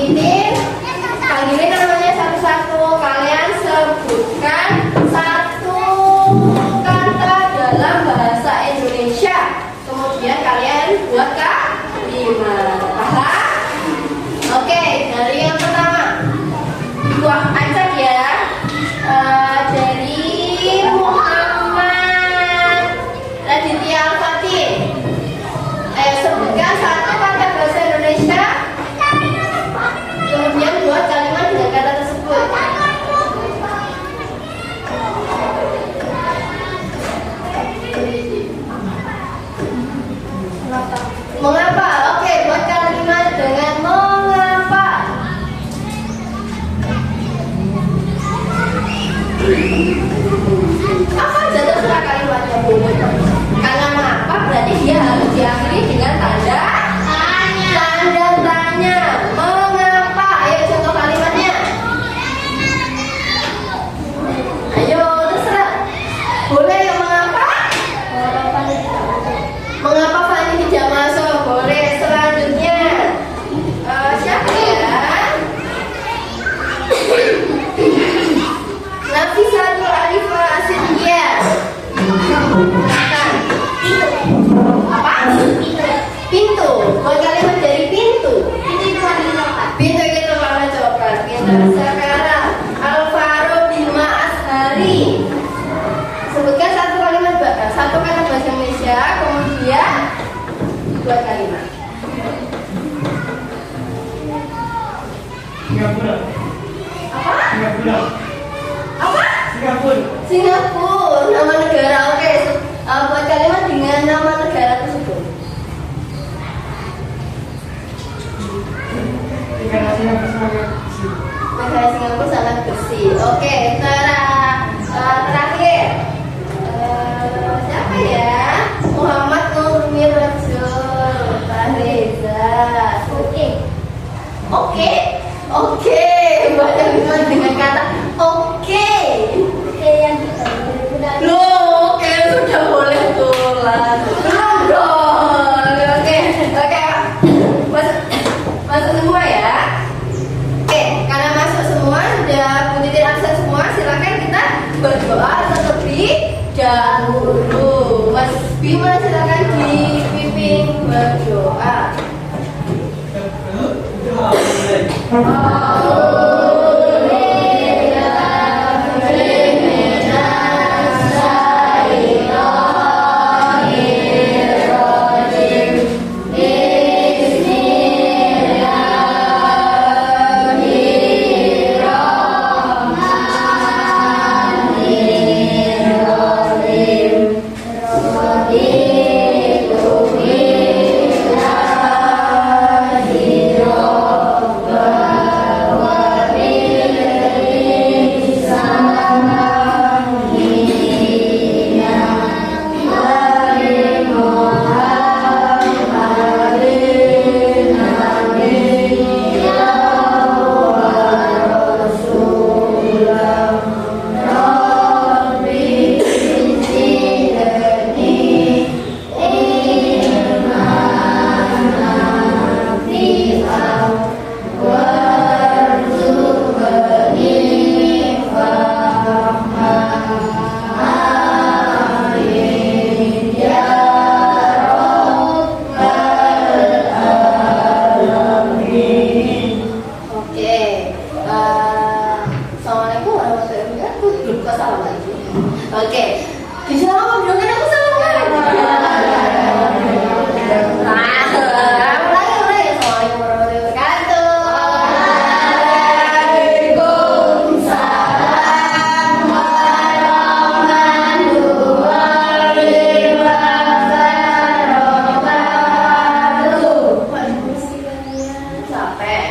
Titin, panggilin namanya satu-satu. Kalian sebutkan satu kata dalam bahasa Indonesia. Kemudian kalian buat kalimat. Paham? Oke, dari yang pertama. Buat acak ya. Dari Muhammad Raditya Al-Fatih. Ayo sebutkan satu kata bahasa Indonesia. Kemudian buat kalimat dengan kata tersebut. Mengapa? Oke, buat kalimat dengan mengapa. Apa aja terserah kalimatnya, Bu. Karena mengapa berarti dia harus diakhiri dengan tanda tanya. Mengapa? Ayo contoh kalimatnya. Ayo terserah. Boleh yang mengapa? Mengapa Fani tidak masuk? Boleh. Selanjutnya siapa ya? Nafisatul Arifah Asindia. Apa? Pintu. Buat kalimat dari pintu. Pintu itu warna coklat. Sekarang Al-Faruq Bima Ashari. Sebutkan satu kata bahasa Indonesia, kemudian buat kalimat. Singapura. Apa? Singapura. Apa? Singapura. Singapura, nama negara. Oke, buat kalimat dengan nama negara tersebut. Negara Singapura sangat bersih. Negara Singapura sangat bersih. Oke, terakhir. Siapa ya? Muhammad Nurmi Rajul Fahriza. Oke. Buat kalimat dengan kata oke. Loh, oke sudah boleh tulang. Belum dong. Oke. Masuk semua ya. Oke, karena masuk semua sudah punya akses semua, silakan kita berdoa terlebih dahulu. Mas Bima silakan dipimpin berdoa. Oke, dijawab dong, kan aku salah. Mulai. Assalamualaikum warahmatullahi wabarakatuh. Waalaikumsalam warahmatullahi wabarakatuh. Capek.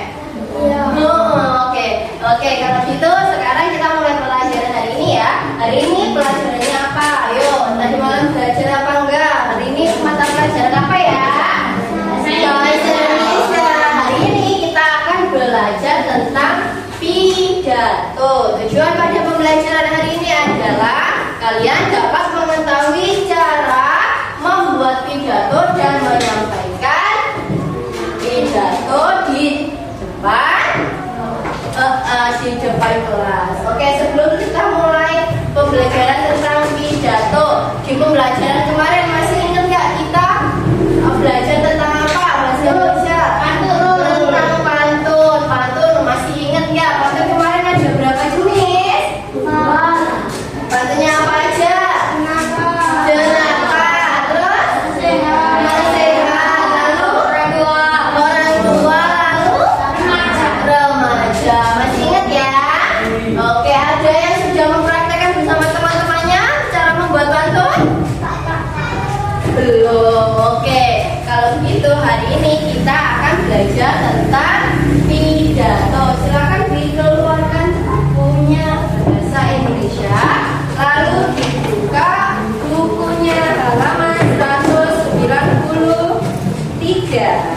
Oke, kalau gitu sekarang kita mulai pelajaran hari ini ya. Hari ini pelajarannya apa? Ayo, tadi malam belajar apa enggak? Hari ini mata pelajaran apa ya? Bahasa Indonesia. Hari ini kita akan belajar tentang pidato. Tujuan pada pembelajaran hari ini adalah kalian dapat mengetahui cara membuat pidato dan menyampaikan pidato di depan pembelajaran kemarin masih ingat nggak kita belajar tentang apa bahasa Indonesia? Tentang pantun. Pantun masih ingat nggak? Pantun kemarin ada berapa jenis? Pantunnya apa aja? Jenaka. Terus? Nasihat. Lalu? Orang tua. Lalu? Remaja. Masih ingat ya? Oke, ada yang sudah mempraktekkan bersama teman-temannya cara membuat pantun? Belum. Oke, kalau begitu hari ini kita akan belajar tentang pidato. Silakan dikeluarkan bukunya bahasa Indonesia, lalu dibuka bukunya halaman 193.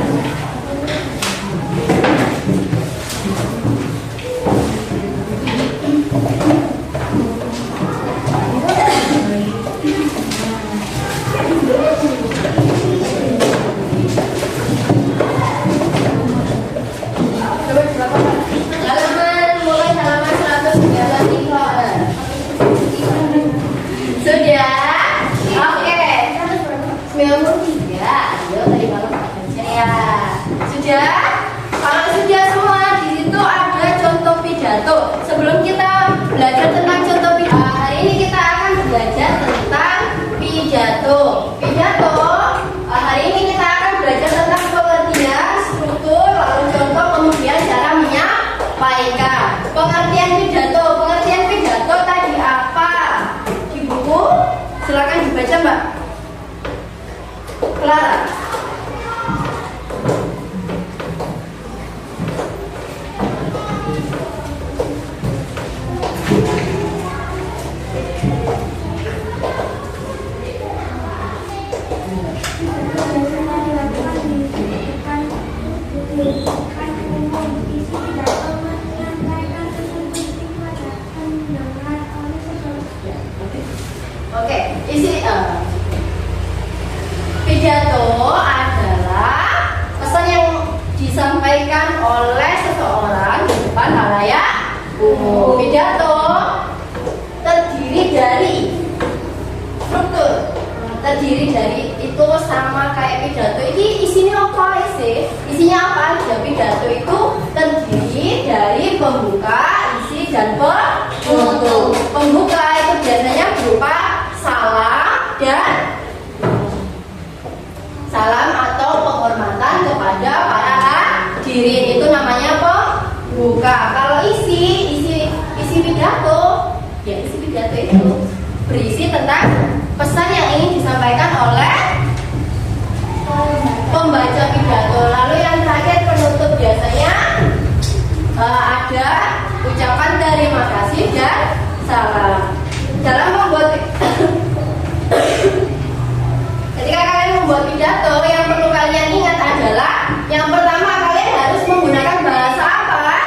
Halaman mulai halaman 193. Sudah? Oke. 93. Ayo tadi malam baca ya. Sudah? Kalau sudah semua di situ ada contoh pidato. Sebelum kita belajar tentang contoh pidato, hari ini kita akan belajar tentang pidato. Pidato. Hari ini kita akan belajar tentang pengertian, struktur, lalu contoh, kemudian cara menyampaikan. Pengertian pidato. Pengertian pidato tadi apa? Di buku. Silakan dibaca, Mbak Clara. Oke, pidato adalah pesan yang disampaikan oleh seseorang di depan halayak umum. Pidato terdiri dari struktur, terdiri dari itu sama kayak pidato. Ini isinya apa sih? Isinya apa aja? Pidato itu terdiri dari pembuka, isi, dan penutup. Pembuka itu biasanya berupa salam atau penghormatan kepada para hadirin, itu namanya pembuka. Kalau isi pidato, ya isi pidato itu berisi tentang pesan yang ingin disampaikan oleh pembaca pidato. Lalu yang terakhir penutup, biasanya ada ucapan terima kasih dan salam. Dalam membuat ketika kalian membuat pidato, yang perlu kalian ingat adalah yang pertama, kalian harus menggunakan bahasa apa?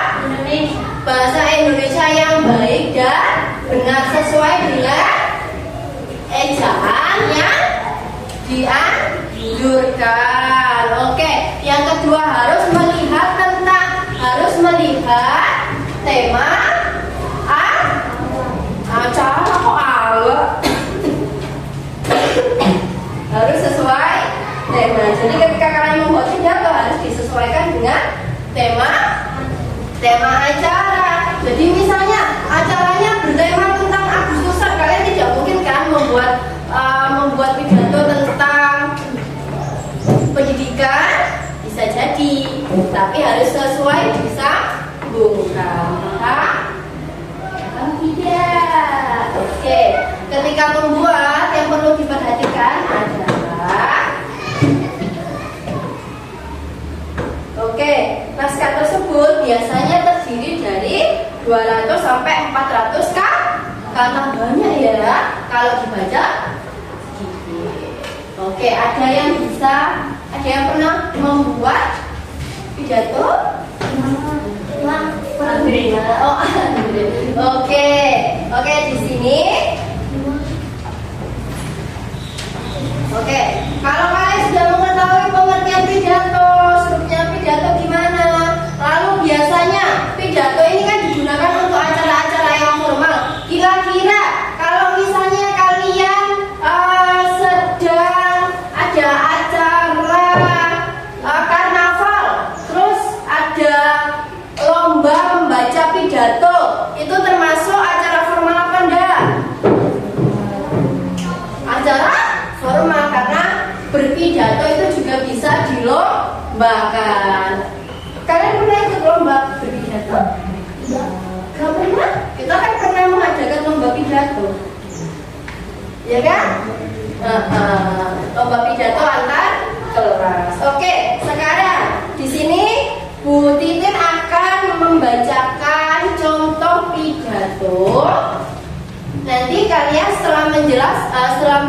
Bahasa Indonesia yang baik dan benar sesuai dengan ejaan yang dianjurkan. Oke, yang kedua harus melihat tema acara kok ala harus sesuai tema. Jadi ketika kalian membuat pidato harus disesuaikan dengan tema acara. Jadi misalnya acaranya bertema tentang Agustusan, kalian tidak mungkin kan membuat pidato tentang pendidikan, bisa jadi, tapi harus sesuai disambungkan. Tidak. Oke. Ketika membuat, yang perlu diperhatikan adalah naskah tersebut biasanya terdiri dari 200 sampai 400 kata, banyak ya kalau dibaca. Oke, ada yang pernah membuat pidato? Oke, di sini. Oke, kalau kalian sudah mengetahui pengertian pidato, strukturnya pidato gimana? Lalu biasanya pidato ini kan digunakan untuk acara-acara yang formal. Kira-kira kalau misalnya kalian formal karena berpidato itu juga bisa dilombakan. Kalian pernah ikut lomba berpidato? Gak pernah? Kita kan pernah mengadakan lomba pidato, ya kan? Lomba pidato antar kelas. Oke, sekarang di sini Bu Titin akan membacakan contoh pidato. Nanti kalian setelah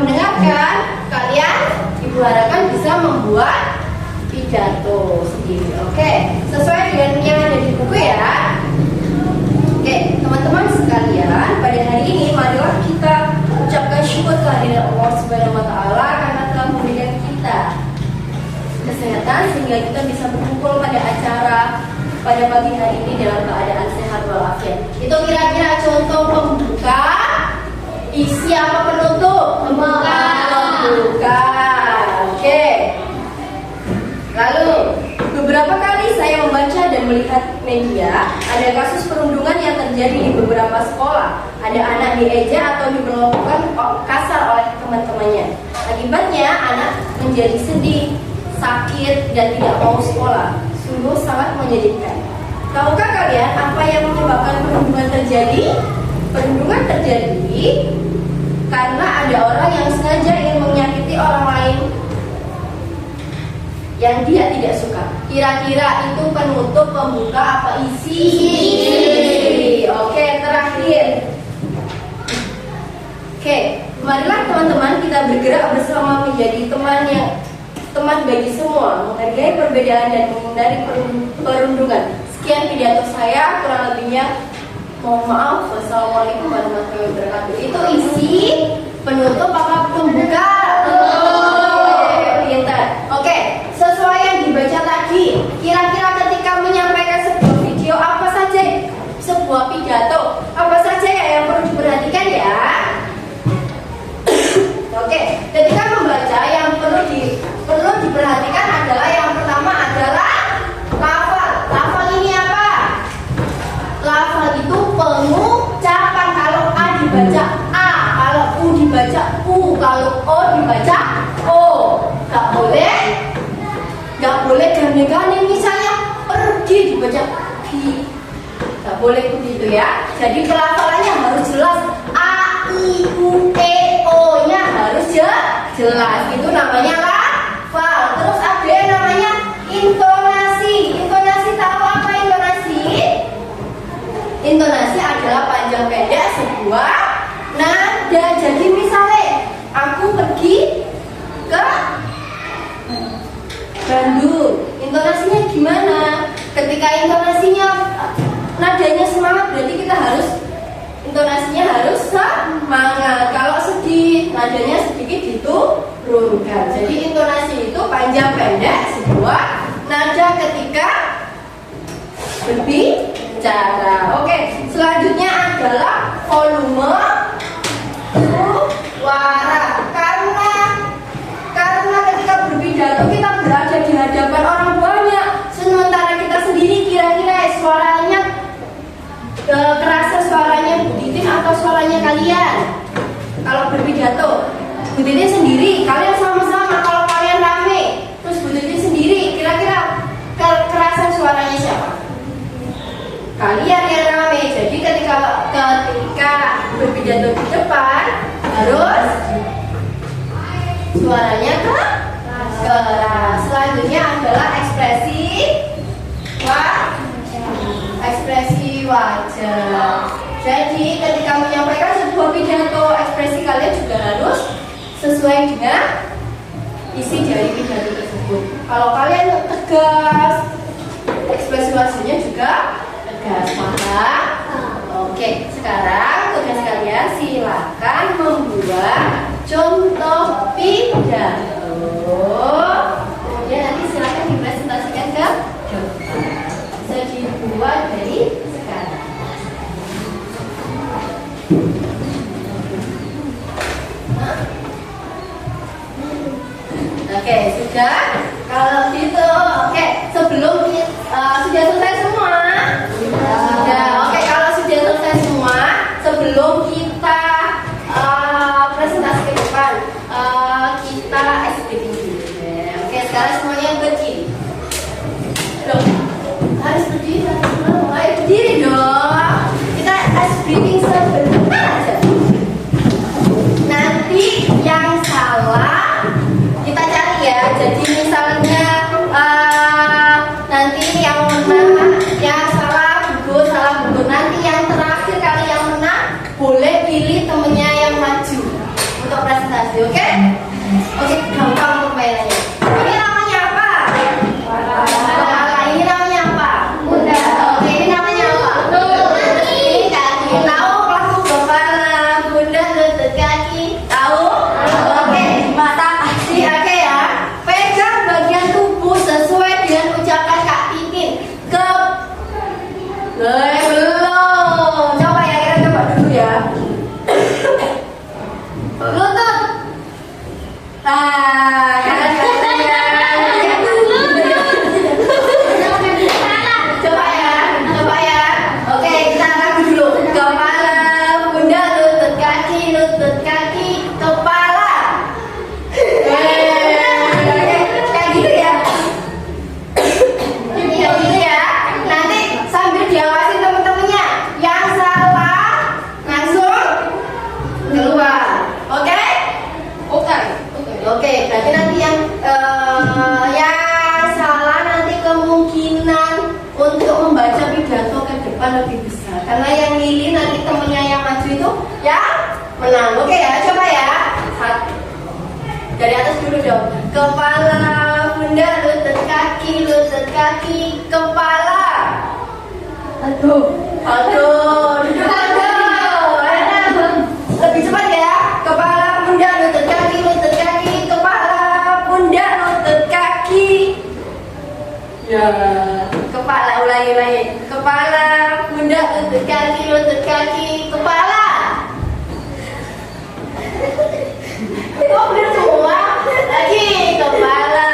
mendengarkan, kalian Ibu harapkan bisa membuat pidato sendiri. Oke, sesuai dengan yang ada di buku ya. Oke, teman-teman sekalian, pada hari ini marilah kita ucapkan syukur kehadiran Allah Subhanahu wa taala karena telah memberikan kita kesehatan sehingga kita bisa berkumpul pada acara pada pagi hari ini dalam keadaan sehat walafiat. Itu kira-kira contoh pembuka. Isi apa penutup? Pembuka. Oke. Lalu beberapa kali saya membaca dan melihat media, ada kasus perundungan yang terjadi di beberapa sekolah. Ada anak dieja atau diperlakukan kasar oleh teman-temannya. Akibatnya anak menjadi sedih, sakit, dan tidak mau sekolah. Sungguh sangat menyedihkan. Tahukah kalian apa yang menyebabkan perundungan terjadi? Perundungan terjadi karena ada orang yang sengaja ingin menyakiti orang lain yang dia tidak suka. Kira-kira itu penutup, pembuka, apa isi? Oke, terakhir. Oke, marilah teman-teman kita bergerak bersama menjadi teman bagi semua, menghargai perbedaan dan menghindari perundungan. Sekian pidato saya, kurang lebihnya mohon maaf. Wassalamualaikum warahmatullahi wabarakatuh. Itu isi, penutup, apa pembuka? Pintar. Oke, sesuai yang dibaca tadi, kira-kira ketika menyampaikan sebuah video apa saja, sebuah pidato apa saja yang perlu diperhatikan ya? Oke, ketika membaca yang perlu diperhatikan adalah yang pertama adalah lafal. Lafal ini apa? Lafal itu pengucapan. Kalau A dibaca A, kalau U dibaca U, kalau O dibaca O. Gak boleh gandeng-gandeng, misalnya pergi dibaca pi. Gak boleh begitu ya. Jadi pelafalannya harus jelas. A, I, U, E, O nya harus jelas. Itu namanya lafal. Terus ada yang namanya intonasi. Intonasi, tahu apa intonasi? Intonasi adalah panjang pendek sebuah nada. Jadi misalnya aku pergi ke Bandung, intonasinya gimana? Ketika intonasinya nadanya semangat, berarti kita harus intonasinya harus semangat. Kalau sedih, nadanya sedikit diturunkan. Jadi intonasi itu panjang pendek sebuah nada ketika berbicara. Oke, selanjutnya adalah volume suara. Karena ketika berpidato kita berada di hadapan orang banyak, sementara kita sendiri, kira-kira suaranya kerasa suaranya Bu Titin atau suaranya kalian? Kalau berpidato, Bu Titin sendiri, kalian sama-sama. Kalau kalian rame, terus Bu Titin sendiri, kira-kira kerasa suaranya siapa? Kalian yang rame. Jadi ketika berpidato di depan harus suaranya keras. Selanjutnya adalah ekspresi wajah. Jadi ketika menyampaikan sebuah pidato, ekspresi kalian juga harus sesuai dengan isi dari pidato tersebut. Kalau kalian tegas, ekspresi wajahnya juga tegas. Paham? Oke, sekarang tugas kalian silakan membuat contoh pidato. Kemudian nanti silakan dipresentasikan ke dokter. Bisa dibuat dari sekarang. Oke, sudah? Kalau gitu, oke. Sebelum sudah selesai semua? Sudah. Oke, kalau sudah selesai semua, sebelum kita presentasi ke depan, kita SPT dulu. Oke, sekarang semuanya berdiri. Loh, harus berdiri, ayo berdiri dong. Kita SPT sebentar aja. Nanti yang salah kita cari ya. Jadi misalnya nanti yang menang, yang salah gugur. Nanti yang terakhir kali yang menang boleh pilih temennya yang maju untuk presentasi, oke? Oke, gampang permainannya. Ini namanya apa? Ini namanya apa? Bunda. Oke, ini namanya apa? Ini kaki. Tahu pelaku kepala, bunda, lutut, kaki. Tahu? Oke, mata kaki. Oke ya. Pegang bagian tubuh sesuai dengan ucapan Kak Titin. Belum. Coba ya, kita coba dulu ya. Lutut. Jangan katanya. Coba ya. Oke, kita lagu dulu. Kepala, bunda, lutut, kaki, kepala. Kayak gitu ya. Kayak gitu ya. Nanti sambil diawasin temen-temennya. Yang salah langsung keluar. Oke? Oke, berarti nanti yang salah nanti kemungkinan untuk membaca pidato ke depan lebih besar. Karena yang milih nanti temennya yang maju itu yang menang. Oke ya, coba ya. Satu. Dari atas dulu dong. Kepala, bunda, lutut, kaki, kepala. Aduh. Duduk aduh. Lebih cepat ya. Kepala, bunda, lutut, kaki, kepala, bunda, lutut, kaki. Ya. Kepala, ulangi. Kepala, bunda, lutut, kaki, kepala. Oh, bener semua. Lagi. Kepala,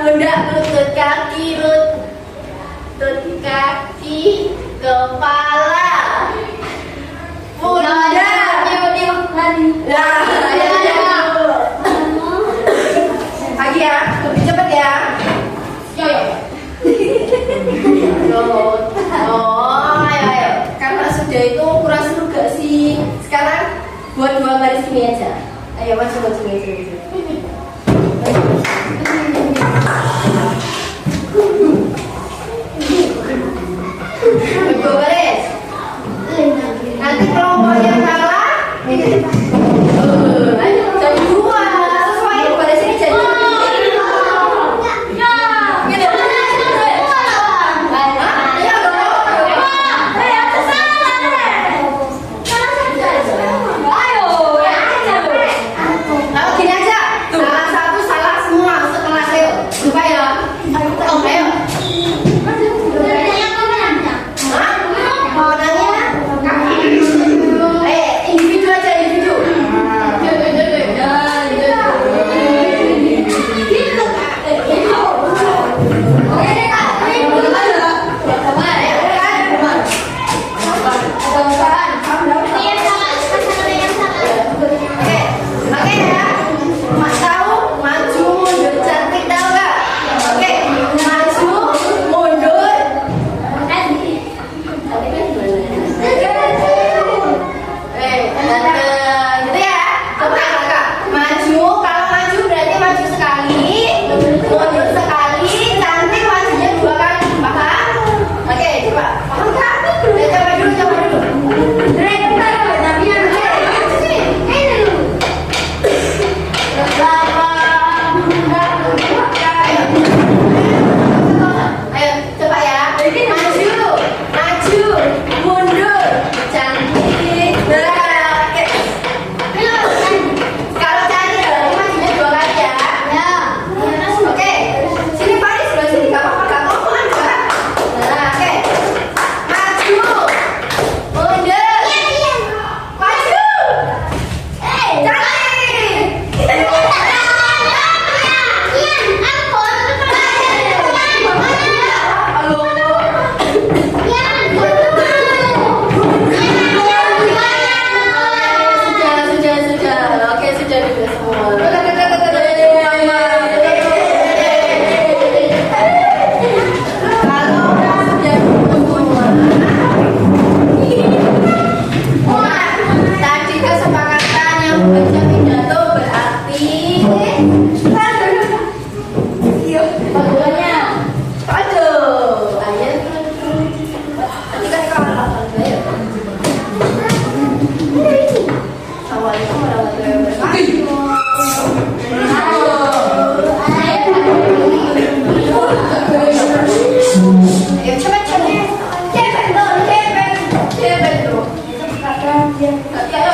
bunda, lutut, kaki, kepala. Bunda. Lagi ya, lebih cepat ya. Ayo. Karena sudah itu kurang seru gak sih? Sekarang buat 2 baris ini aja. Ayo maju. 2 baris. Nanti kelompok yang salah ini jadi 2 sesuai baris ini jadi. Kalau gini aja, salah satu salah semua sekelas. Ayo, lupa ya. Iya, bagiannya. Aduh, ayah. Nanti kan kalau lakukan ya. Assalamualaikum warahmatullahi wabarakatuh. Ayo cepat cepat. Cepet dong, cepet. Cepet dong. Oke, ayo.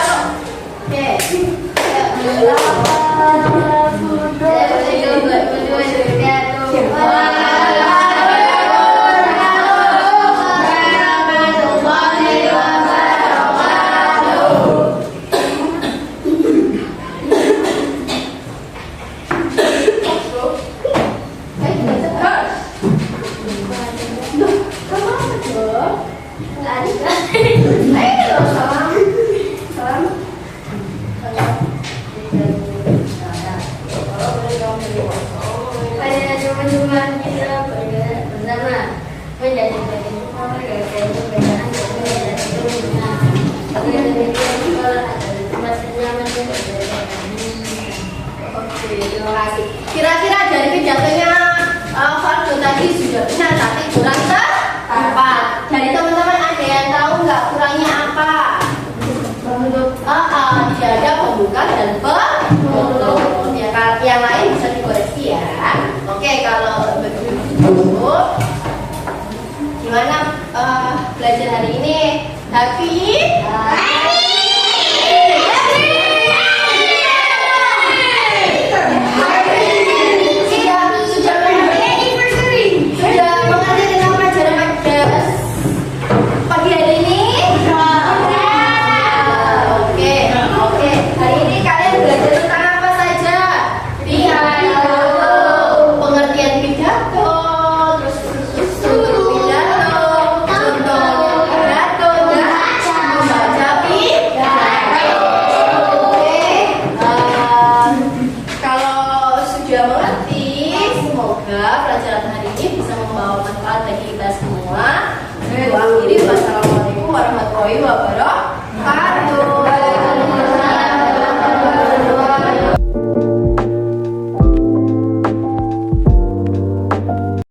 Terima kasih. Kira-kira dari pidatonya Fardu tadi sudah benar tapi kurang tepat. Dari teman-teman ada yang tahu nggak kurangnya apa? Tidak ada pembuka dan penutup. Ya, yang lain bisa dikoreksi ya. Oke, kalau begitu, gimana belajar hari ini? Happy? Akhiri, wassalamualaikum warahmatullahi wabarakatuh.